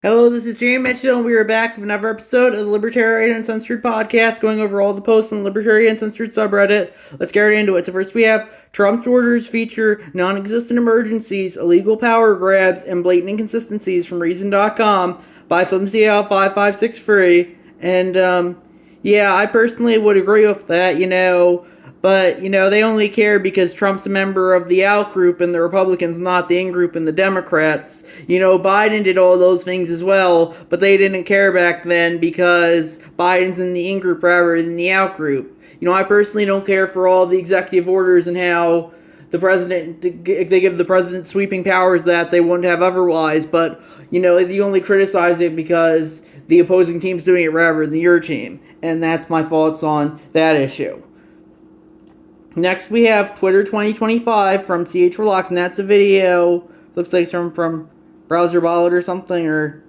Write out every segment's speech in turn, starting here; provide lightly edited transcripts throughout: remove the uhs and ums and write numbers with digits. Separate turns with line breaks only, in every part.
Hello, this is Jamie Mitchell, and we are back with another episode of the Libertarian Uncensored podcast, going over all the posts on the Libertarian Uncensored subreddit. Let's get right into it. So first we have Trump's orders feature non-existent emergencies, illegal power grabs, and blatant inconsistencies from Reason.com by FlimsyAl5563. And, yeah, I personally would agree with that, but, they only care because Trump's a member of the out group and the Republicans, not the in group and the Democrats. Biden did all those things as well, but they didn't care back then because Biden's in the in group rather than the out group. I personally don't care for all the executive orders and how they give the president sweeping powers that they wouldn't have otherwise, but, you only criticize it because the opposing team's doing it rather than your team. And that's my thoughts on that issue. Next, we have Twitter 2025 from CH Relax, and that's a video. Looks like from Browser Ballad or something, or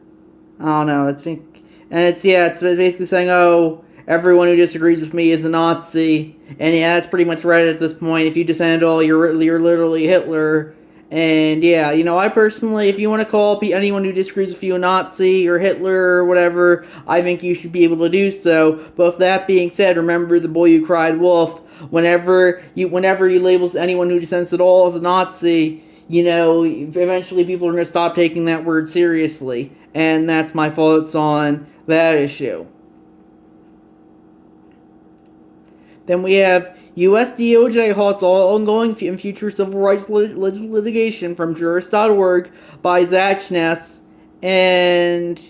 I don't know. It's basically saying, "Oh, everyone who disagrees with me is a Nazi," and yeah, that's pretty much right at this point. If you dissent at all, you're literally Hitler. And yeah, I personally, if you want to call anyone who disagrees with you a Nazi or Hitler or whatever, I think you should be able to do so. But with that being said, remember the boy who cried wolf. Whenever you label anyone who dissents at all as a Nazi, eventually people are going to stop taking that word seriously. And that's my thoughts on that issue. Then we have U.S. DOJ halts all ongoing and future civil rights litigation from jurist.org by Zachness. And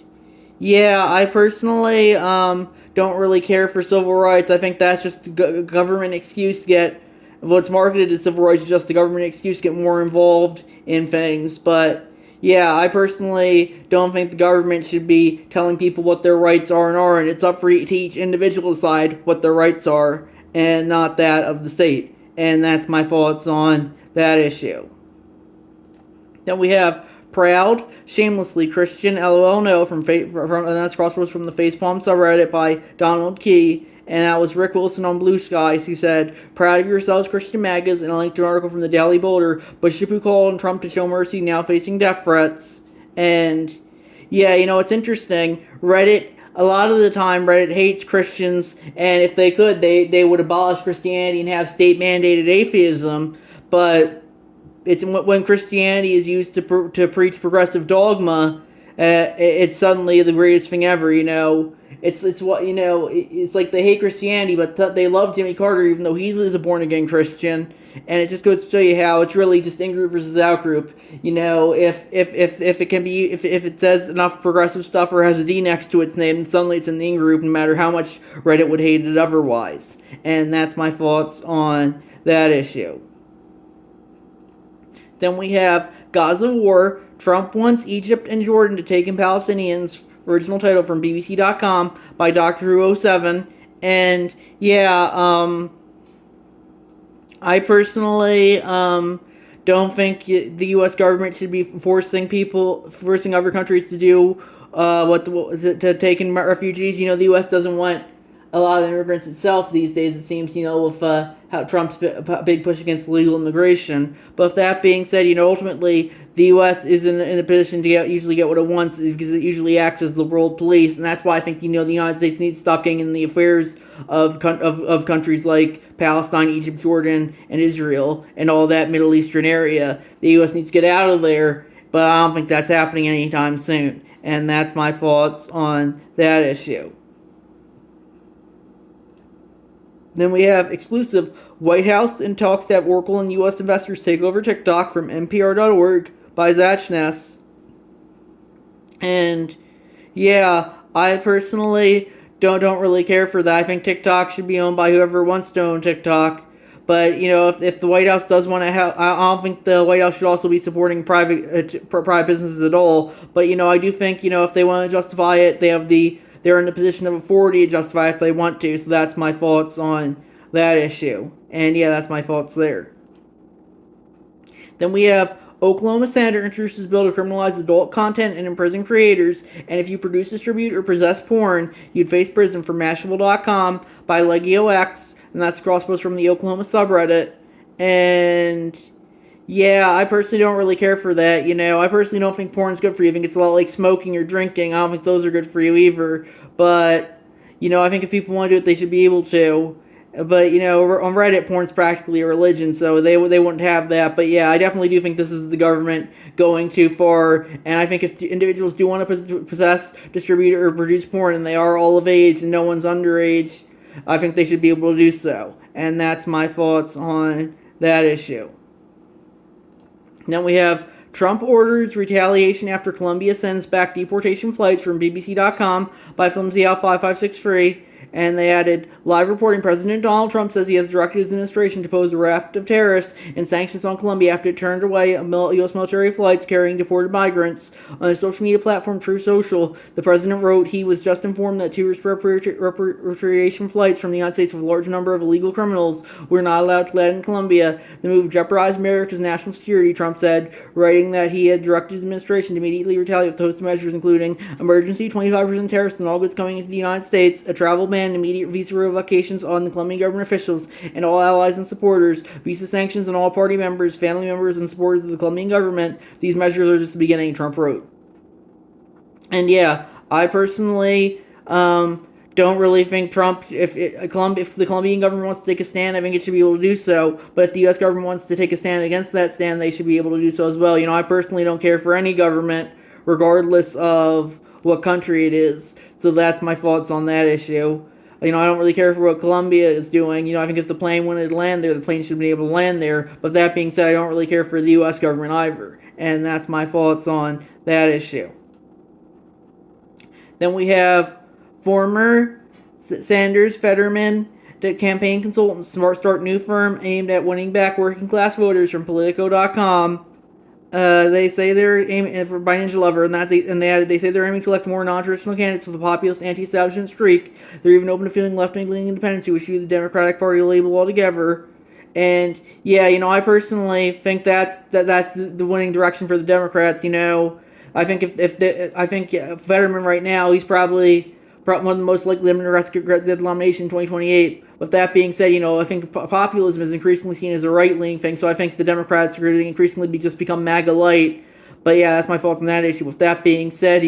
yeah, I personally don't really care for civil rights. I think that's just a government excuse to get what's marketed as civil rights is just a government excuse to get more involved in things. But yeah, I personally don't think the government should be telling people what their rights are and aren't. It's up to each individual to decide what their rights are, and not that of the state. And that's my thoughts on that issue. Then we have Proud, Shamelessly Christian, LOL No, and that's crosswords from the Facepalm subreddit by Donald Key. And that was Rick Wilson on Blue Skies, who said, "Proud of yourselves, Christian MAGAs," and a link to an article from the Daily Boulder. Bishop who called on Trump to show mercy now facing death threats. And yeah, it's interesting. A lot of the time, Reddit hates Christians, and if they could, they would abolish Christianity and have state-mandated atheism. But it's when Christianity is used to preach progressive dogma, it's suddenly the greatest thing ever. It's like they hate Christianity, but they love Jimmy Carter, even though he was a born-again Christian. And it just goes to show you how it's really just in-group versus out-group. If it says enough progressive stuff or has a D next to its name, then suddenly it's in the in-group, no matter how much Reddit would hate it otherwise. And that's my thoughts on that issue. Then we have Gaza War. Trump wants Egypt and Jordan to take in Palestinians. Original title from BBC.com by Doctor Who 07. And yeah, I personally don't think the U.S. government should be forcing other countries to do to take in refugees. The U.S. doesn't want a lot of immigrants itself these days, it seems, with how Trump's big push against illegal immigration. But with that being said, ultimately, the U.S. is in the position to usually get what it wants because it usually acts as the world police. And that's why I think, the United States needs to stop getting in the affairs of countries like Palestine, Egypt, Jordan, and Israel, and all that Middle Eastern area. The U.S. needs to get out of there, but I don't think that's happening anytime soon. And that's my thoughts on that issue. Then we have exclusive White House in talks to have Oracle and U.S. investors take over TikTok from NPR.org by Zachness. And yeah, I personally don't really care for that. I think TikTok should be owned by whoever wants to own TikTok. But if the White House does want to have, I don't think the White House should also be supporting private businesses at all. But I do think if they want to justify it, they're in the position of authority to justify if they want to. So that's my thoughts on that issue. And yeah, that's my thoughts there. Then we have Oklahoma senator introduces bill to criminalize adult content and imprison creators. And if you produce, distribute, or possess porn, you'd face prison from Mashable.com by LegioX. And that's crosspost from the Oklahoma subreddit. And Yeah, I personally don't really care for that. I personally don't think porn's good for you. I think it's a lot like smoking or drinking. I don't think those are good for you either. But, I think if people want to do it, they should be able to. But, on Reddit, porn's practically a religion, so they wouldn't have that. But yeah, I definitely do think this is the government going too far. And I think if individuals do want to possess, distribute, or produce porn, and they are all of age and no one's underage, I think they should be able to do so. And that's my thoughts on that issue. Then we have Trump orders retaliation after Colombia sends back deportation flights from BBC.com by Flimsy Al 5563. And they added live reporting. President Donald Trump says he has directed his administration to pose a raft of terrorists and sanctions on Colombia after it turned away U.S. military flights carrying deported migrants. On his social media platform True Social, the president wrote he was just informed that two repatriation flights from the United States with a large number of illegal criminals were not allowed to land in Colombia. The move jeopardized America's national security, Trump said, writing that he had directed his administration to immediately retaliate with a host of measures, including emergency 25% tariffs on all goods coming into the United States, a travel ban, immediate visa revocations on the Colombian government officials and all allies and supporters, visa sanctions on all party members, family members, and supporters of the Colombian government. These measures are just the beginning, Trump wrote. And yeah, I personally don't really think Trump, if the Colombian government wants to take a stand, I think it should be able to do so. But if the U.S. government wants to take a stand against that stand, they should be able to do so as well. I personally don't care for any government, regardless of what country it is. So that's my thoughts on that issue. I don't really care for what Colombia is doing. I think if the plane wanted to land there, the plane should be able to land there. But that being said, I don't really care for the U.S. government either. And that's my thoughts on that issue. Then we have former Sanders Fetterman campaign consultants start new firm aimed at winning back working class voters from Politico.com. They say they're aiming for by Ninja Lover, they say they're aiming to elect more non-traditional candidates with a populist anti-establishment streak. They're even open to fielding left-wing independents who eschew the Democratic Party label altogether. And yeah, I personally think that's the winning direction for the Democrats. I think Fetterman right now, he's probably one of the most likely to regret the nomination in 2028. With that being said, I think populism is increasingly seen as a right-leaning thing, so I think the Democrats are going to increasingly become MAGA light. But yeah, that's my thoughts on that issue. With that being said,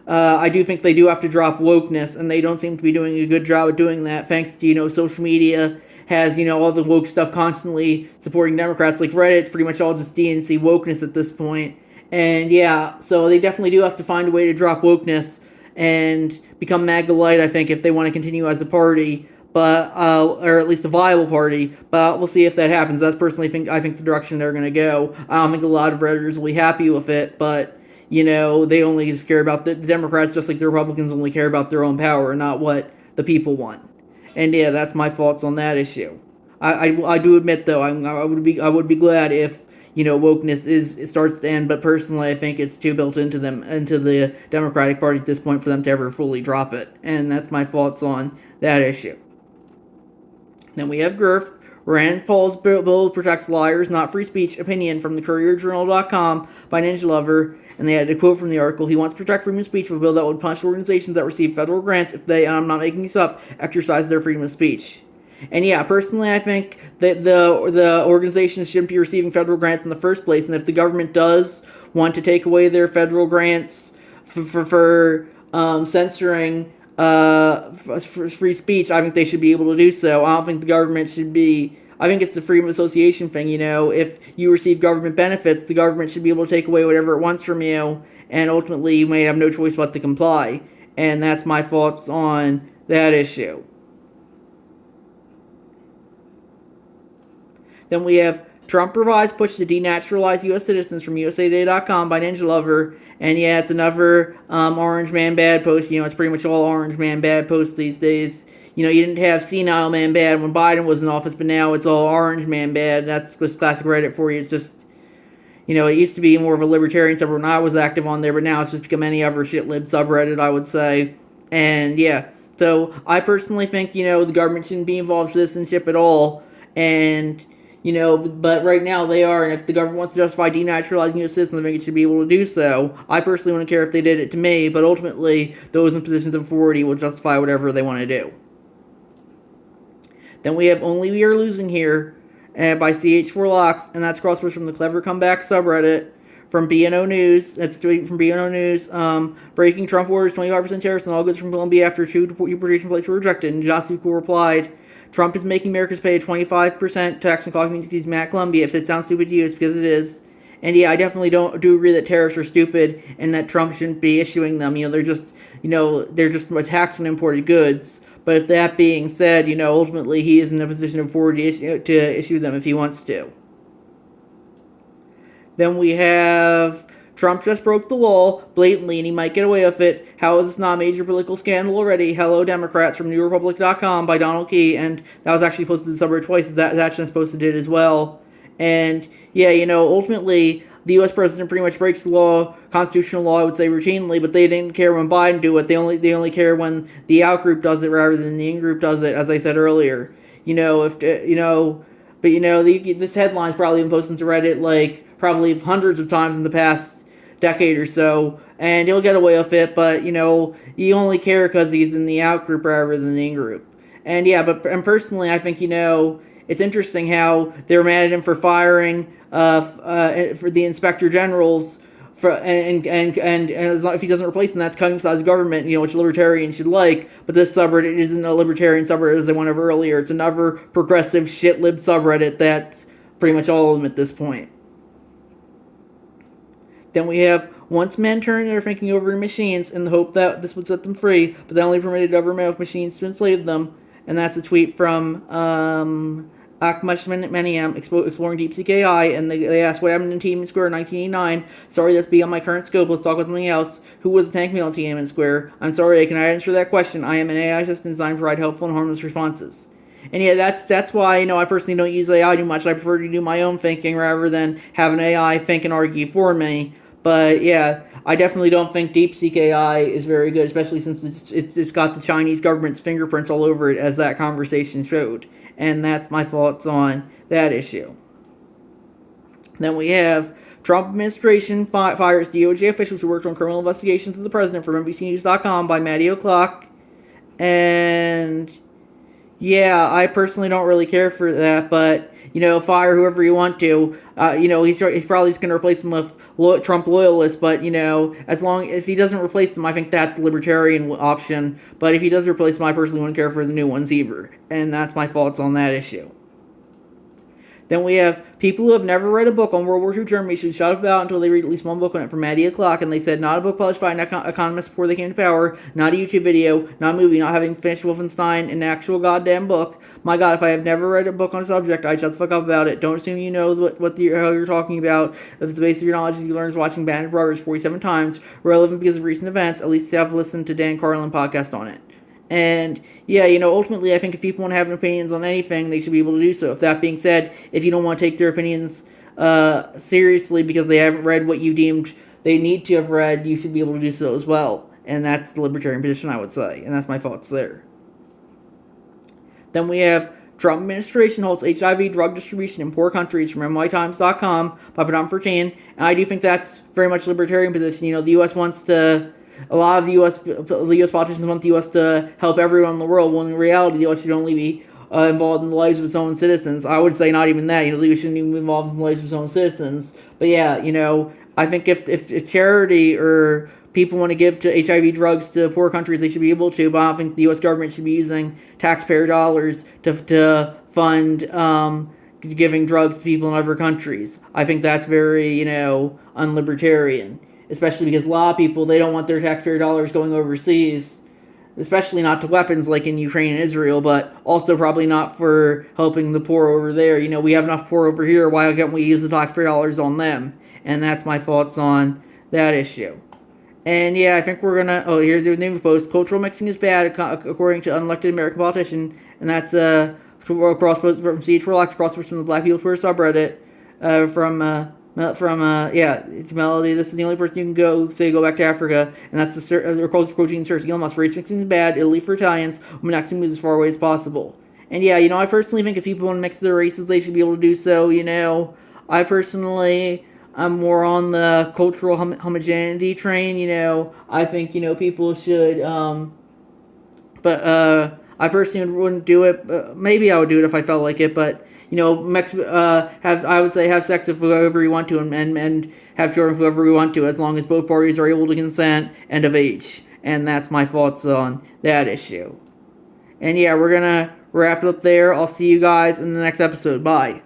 I do think they do have to drop wokeness, and they don't seem to be doing a good job of doing that, thanks to, social media has, all the woke stuff constantly supporting Democrats. Like Reddit, it's pretty much all just DNC wokeness at this point. And yeah, so they definitely do have to find a way to drop wokeness and become MAGA light, I think, if they want to continue as a party, but or at least a viable party. But we'll see if that happens. That's personally I think the direction they're going to go. I don't think a lot of Redditors will be happy with it, but they only just care about the Democrats, just like the Republicans only care about their own power and not what the people want. And yeah, that's my thoughts on that issue. I do admit though, I would be glad if wokeness starts to end, but personally I think it's too built into the Democratic Party at this point for them to ever fully drop it. And that's my thoughts on that issue. Then we have Griff. Rand Paul's bill protects liars, not free speech. Opinion from the CourierJournal.com by Ninja Lover. And they had a quote from the article. He wants to protect freedom of speech with a bill that would punish organizations that receive federal grants if they, and I'm not making this up, exercise their freedom of speech. And yeah, personally, I think that the organizations shouldn't be receiving federal grants in the first place. And if the government does want to take away their federal grants for censoring free speech, I think they should be able to do so. I don't think the government should be. I think it's the freedom of association thing. If you receive government benefits, the government should be able to take away whatever it wants from you, and ultimately you may have no choice but to comply. And that's my thoughts on that issue. Then we have Trump revised push to denaturalize U.S. citizens from USAtoday.com by Ninja Lover. And yeah, it's another Orange Man Bad post. It's pretty much all Orange Man Bad posts these days. You didn't have Senile Man Bad when Biden was in office, but now it's all Orange Man Bad. That's just classic Reddit for you. It's just, it used to be more of a libertarian subreddit when I was active on there, but now it's just become any other shitlib subreddit, I would say. And yeah, so I personally think, the government shouldn't be involved in citizenship at all. And but right now they are, and if the government wants to justify denaturalizing U.S. citizens, I think it should be able to do so. I personally wouldn't care if they did it to me, but ultimately, those in positions of authority will justify whatever they want to do. Then we have Only We Are Losing Here, by CH4Locks, and that's crosswords from the Clever Comeback subreddit. From BNO News, that's from BNO News. Breaking Trump orders 25% tariffs on all goods from Colombia after 2 deportation flights were rejected. And Josico replied, Trump is making Americans pay a 25% tax on coffee means he's mad at Colombia. If it sounds stupid to you, it's because it is. And yeah, I definitely do agree that tariffs are stupid and that Trump shouldn't be issuing them. They're just a tax on imported goods. But if that being said, ultimately he is in a position to afford to issue them if he wants to. Then we have Trump just broke the law blatantly and he might get away with it. How is this not a major political scandal already? Hello, Democrats from NewRepublic.com by Donald Key. And that was actually posted in the subreddit twice. That's posted it as well. And yeah, ultimately the U.S. president pretty much breaks the law, constitutional law, I would say routinely, but they didn't care when Biden do it. They only care when the out group does it rather than the in group does it, as I said earlier. This headline's probably been posted to Reddit probably hundreds of times in the past decade or so, and he'll get away with it, but you only care because he's in the out group rather than the in group. And yeah, and personally, I think it's interesting how they were mad at him for firing for the inspector generals. And as long, if he doesn't replace them, that's cutting size government, which libertarians should like. But this subreddit isn't a libertarian subreddit as I went over earlier. It's another progressive shit lib subreddit that's pretty much all of them at this point. Then we have, once men turned their thinking over to machines in the hope that this would set them free, but they only permitted government of machines to enslave them. And that's a tweet from Akmash Maniam exploring DeepSeek AI, and they asked what happened in Tiananmen Square in 1989. Sorry, that's beyond my current scope. Let's talk about something else. Who was the tank male in Tiananmen Square? I'm sorry, I cannot answer that question. I am an AI system designed to provide helpful and harmless responses. And yeah, that's why I personally don't use AI too much. I prefer to do my own thinking rather than have an AI think and argue for me. But yeah, I definitely don't think DeepSeek AI is very good, especially since it's got the Chinese government's fingerprints all over it, as that conversation showed. And that's my thoughts on that issue. Then we have Trump administration fires DOJ officials who worked on criminal investigations of the president from NBCNews.com by Matty O'Clock. And yeah, I personally don't really care for that, but fire whoever you want to. He's probably just going to replace them with Trump loyalists, but if he doesn't replace them, I think that's the libertarian option. But if he does replace them, I personally wouldn't care for the new ones either. And that's my thoughts on that issue. Then we have people who have never read a book on World War II Germany should shut up about until they read at least one book on it from Matty O'Clock. And they said, not a book published by an economist before they came to power, not a YouTube video, not a movie, not having finished Wolfenstein, an actual goddamn book. My god, if I have never read a book on a subject, I'd shut the fuck up about it. Don't assume you know how you're talking about. If the base of your knowledge is you learn is watching Band of Brothers 47 times, relevant because of recent events, at least have listened to Dan Carlin podcast on it. And yeah, ultimately, I think if people want to have opinions on anything, they should be able to do so. If that being said, if you don't want to take their opinions seriously because they haven't read what you deemed they need to have read, you should be able to do so as well. And that's the libertarian position, I would say. And that's my thoughts there. Then we have Trump administration halts HIV drug distribution in poor countries from nytimes.com by Padam 13. And I do think that's very much libertarian position. The U.S. wants to... A lot of the U.S. politicians want the U.S. to help everyone in the world, when in reality, the U.S. should only be involved in the lives of its own citizens. I would say not even that. The U.S. shouldn't even be involved in the lives of its own citizens. But yeah, I think if charity or people want to give to HIV drugs to poor countries, they should be able to. But I don't think the U.S. government should be using taxpayer dollars to fund giving drugs to people in other countries. I think that's very, unlibertarian. Especially because a lot of people, they don't want their taxpayer dollars going overseas, especially not to weapons like in Ukraine and Israel, but also probably not for helping the poor over there. We have enough poor over here, why can't we use the taxpayer dollars on them? And that's my thoughts on that issue. And yeah, I think we're gonna, here's the name of the post. Cultural mixing is bad, according to unelected American politician, and that's cross from CH4Locks, cross from the Black People Twitter subreddit, it's Melody. This is the only person you can go back to Africa, and that's the cultural protein search. Elon Musk, race mixing is bad, Italy for Italians, we're not to move as far away as possible. And yeah, I personally think if people want to mix their races, they should be able to do so. I personally, I'm more on the cultural homogeneity train. I think people should, but I personally wouldn't do it. Maybe I would do it if I felt like it, but I would say have sex with whoever you want to, and have children with whoever you want to, as long as both parties are able to consent and of age. And that's my thoughts on that issue. And yeah, we're gonna wrap it up there. I'll see you guys in the next episode. Bye.